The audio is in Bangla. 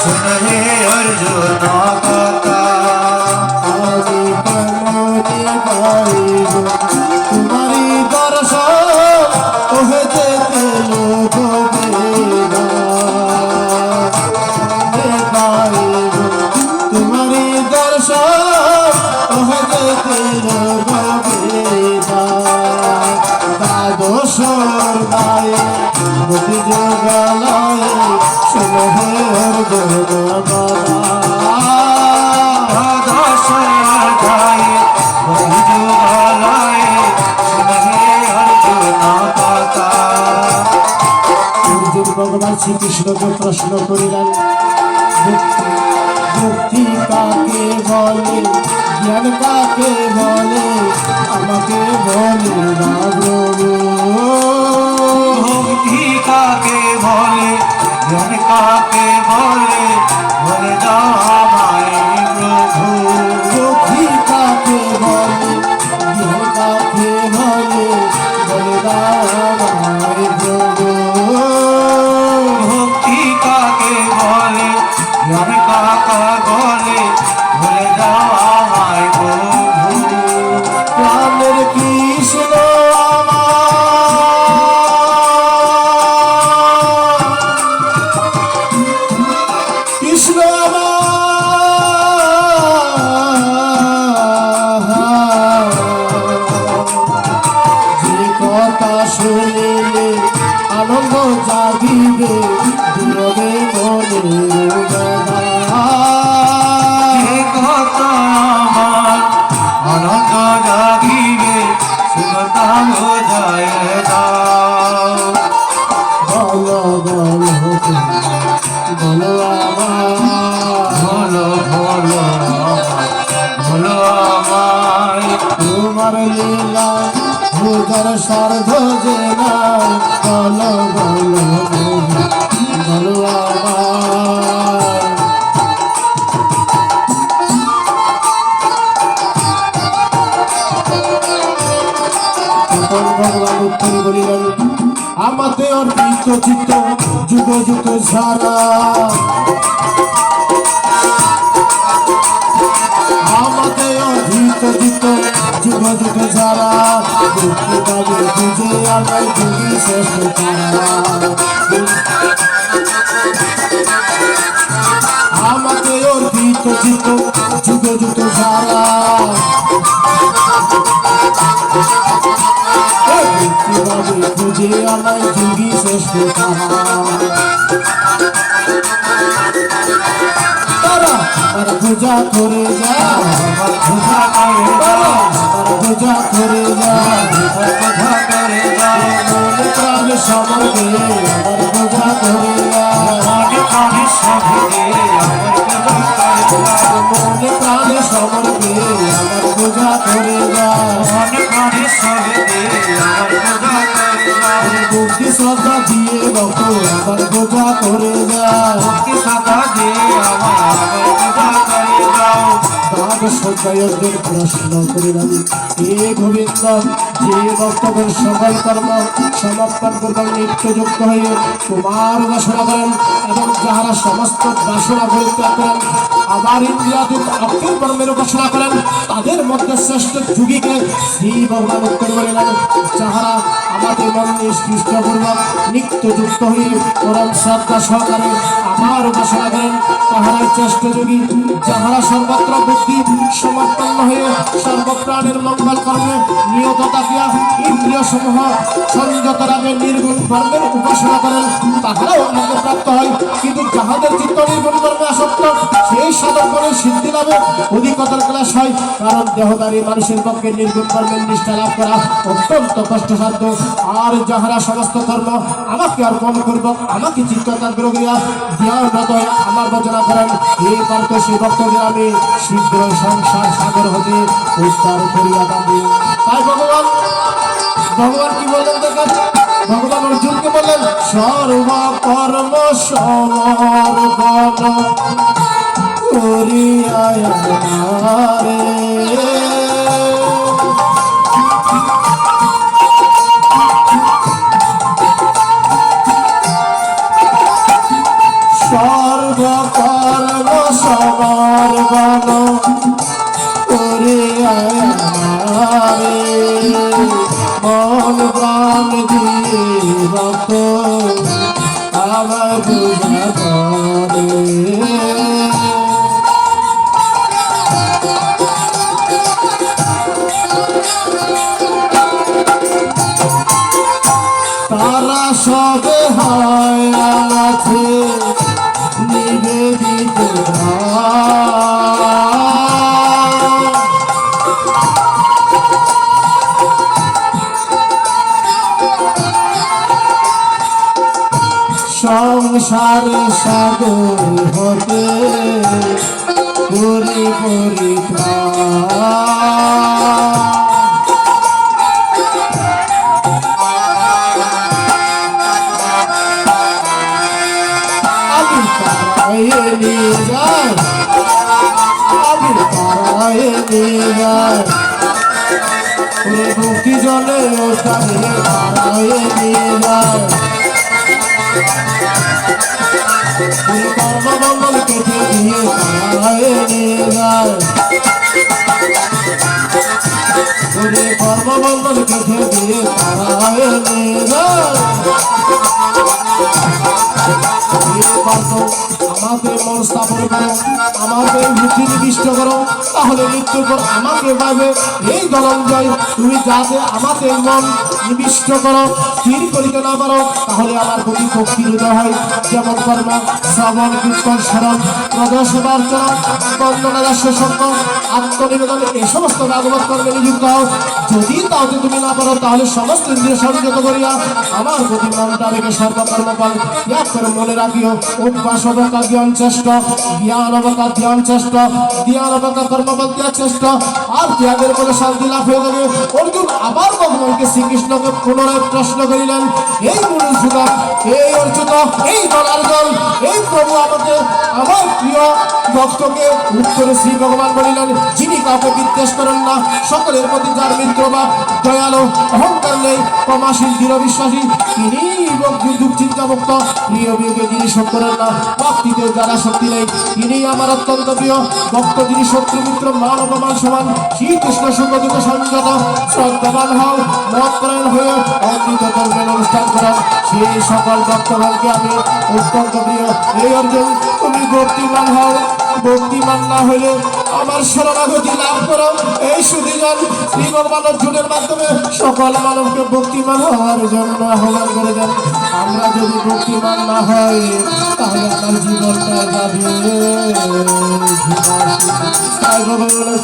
सुन हे अर्जुन कथा আমি কেমনে গাইব তোমারি দর্শন ওহে যেতে লোকবেলা গাইব তোমারি দর্শন ওহে যেতে লোকবেলা দ্বাদশর গায়ে মতি যোগালয়ে শুনে হে অর্জুন বাবা ভগবান শ্রীকৃষ্ণকে প্রশ্ন করিলেন মুক্তি কাকে বলে জ্ঞান কাকে বলে আমাকে বলে না প্রভু मुक्ति काके बोले ज्ञान काके बोले बोले दामाए प्रभु মুক্তি কাকে বলে জ্ঞান কাকে বলে বলে দামায় প্রভু मुक्ति काके बोले ज्ञान काका बोले बोले दामाए प्रभु প্রাণের কৃষ্ণ কৃষ্ণ যে কথা শুনিলে আনন্দ জাগিবে দূরবে মনের বেদনা আমার আনন্দ জাগিবে সুখতা বোঝায় দাও বলো বলো বলো আমার বলো বলো বলো আমায় তোমার লীলা ভূজার স্বার্থ যে নাই বলো বলো বলো আমার তখন ভগবান উত্তর বলিলেন আমাতে অর্পিত চিত্ত যুগ যুগ সারা আমাতে অর্পিত চিত্ত যুগ যুগ সারা মুক্তি পাবে খুঁজে আমার যোগী শ্রেষ্ঠ তারা আমাতে অর্পিত চিত্ত যুগ যুগ সারা খুঁজে আমার যোগী শ্রেষ্ঠ তারা তার পূজা করে যা পূজা করে তারা তার পূজা করে যা পূজা করে যাও মনে প্রাণ সমর্পে আমার পূজা করে যা মনে প্রাণে সবে আমার পূজা করে যাও মনে প্রাণ সমর্পে আমার পূজা করে যা মনে প্রাণে সবে আমার পূজা করে যাও ভক্তি শ্রদ্ধা দিয়ে ভক্ত আমার পূজা করে যা ভক্তি সদা দিয়ে আমার পূজা করে যাও দ্বাদশোধ্যায়ীদের প্রশ্ন করিলাম হে গোবিন্দ যে বক্তব্যের সকল কর্ম সমাপন করবার নিত্যযুক্ত হয়ে তোমার উপাসনা করেন এবং যাহারা সমস্ত বাসনা পরিত্যাগ করেন আবার ইন্দ্রিয়াতীত অক্ষর কর্মের উপাসনা করেন তাদের মধ্যে শ্রেষ্ঠ যুগীকে শ্রী ভগবান উত্তর বলিলেন যাহারা আমাদের মন নিষ্কৃষ্টপূর্বক নিত্যযুক্ত হয়ে পরম শ্রদ্ধা সহকারে আমার উপাসনা করেন তাহারাই শ্রেষ্ঠ যোগী যাহারা সর্বত্র বুদ্ধি সমর্পন্ন হয়ে সর্বপ্রাণের মঙ্গল কর্মে নিয়ত থাকিয়া ইন্দ্রিয় সমূহ সংযত রাখে নির্গুণ কর্মের উপাসনা করেন তাহারাও আমাকে প্রাপ্ত হয় কিন্তু যাহাদের চিত্ত নির্গুণ কর্মে আসক্ত সেই সাধক বলে সিদ্ধি লাভে অধিকতর ক্লাস হয় কারণ দেহধারী মানুষের পক্ষে নির্গুণ কর্মের নিষ্ঠা লাভ করা অত্যন্ত কষ্টসাধ্য আর যাহারা সমস্ত কর্ম আমাকে অর্পণ করব আমাকে চিত্ততান্ত্র করিয়া ধ্যানরত হয়ে আমার বচনা করেন এই পার্থ সেই ভক্তদের আমি শীঘ্র সংসার সাগর হতে উদ্ধার করিয়া থাকি তাই ভগবান কি বললেন দেখেন ভগবান অর্জুনকে বললেন সর্বকর্ম সমর্পণ করিয়া রে সর্বকর্ম মন প্রাণ দিয়ে ভক্ত আমার পূজা করে। তারা সবে হয় আছে নিবেদিত সংসার সাগর হতে করি পরীক্ষা। আমি পাড়ায় নিয়ে যাই, আমি পাড়ায় নিয়ে যাই, ভক্তি জলে ওটাকে পাড়ায় নিয়ে যায়। কর্মবন্ধন কেটে দিয়ে পাড়ায় নিয়ে যায়, কর্মবন্ধন কেটে দিয়ে পাড়ায় নিয়ে যায়। আমাকে মন স্থাপন করো, আমাকে বুদ্ধি নিবিষ্ট করো, তাহলে মৃত্যুর পর আমাকে পাবে এই ধনঞ্জয়। তুমি যাতে আমাকে মন নিবিষ্ট করো, স্থির করিতে না পারো, তাহলে আমার প্রতি ভক্তির উদয় হয়। যেমন কর্ম শ্রবণ কীর্তন স্মরণ প্রদর্শনার্চনা বন্দনা দাস্য সঙ্গ আত্মনিবেদন এই সমস্ত ভাগবত কর্মে নিযুক্ত হও। যদি তাহলে তুমি না পারো, তাহলে সমস্ত ইন্দ্রিয় সংযত করিয়া আমার প্রতি মনটা রেখে সর্বকর্মকাল ত্যাগ করে মনে রাখিও। অভ্যাস অবকা জ্ঞান চেষ্ট, জ্ঞান অবকা ধ্যান চেষ্ট, জ্ঞান অবকা কর্মবল ত্যাগ চেষ্ট, আর ত্যাগের পরে শান্তি লাভ হয়ে যাবে। অর্জুন আবার ভগবানকে শ্রীকৃষ্ণকে পুনরায় প্রশ্ন করিলেন, এই মনুষ্যগণ, এই অর্জুন, এই জনার্দন, এই প্রভু আমাকে আমার প্রিয় ভক্তকে উত্তরে শ্রী ভগবান বলিলেন, যিনি কাউকে বিদ্বেষ করেন না, সকলের প্রতি যার মিত্রভাব, দয়ালু, অহংকার নেই, ক্ষমাশীল, দৃঢ় বিশ্বাসী, তিনি দুঃখ চিন্তা মুক্ত, প্রিয় বিয়োগে যিনি শোক করেন না, ভক্তিতে যারা শক্তি নেই, তিনি আমার অত্যন্ত প্রিয় ভক্ত, যিনি শত্রু মিত্র মান অপমান সমান, শ্রীকৃষ্ণ সুগঠিত সংযত, শ্রদ্ধাবান হও, মত পরায়ণ হয়ে অমৃত কর্মের অনুষ্ঠান করেন, সেই সকল ভক্তগণকে আমি অত্যন্ত প্রিয়। এই অর্জুন, তুমি ভক্তিমান হও, ভক্তিমান না হইলে আমার শরণাগতি লাভ করো। এই সুধীজন শ্রী ভগবান অর্জুনের মাধ্যমে সকল মানবকে ভক্তিমান হওয়ার জন্য আহ্বান করে দেন। আমরা যদি ভক্তিমান না হই, তাহলে আমার জীবনটা যাবে। তাই ভগবান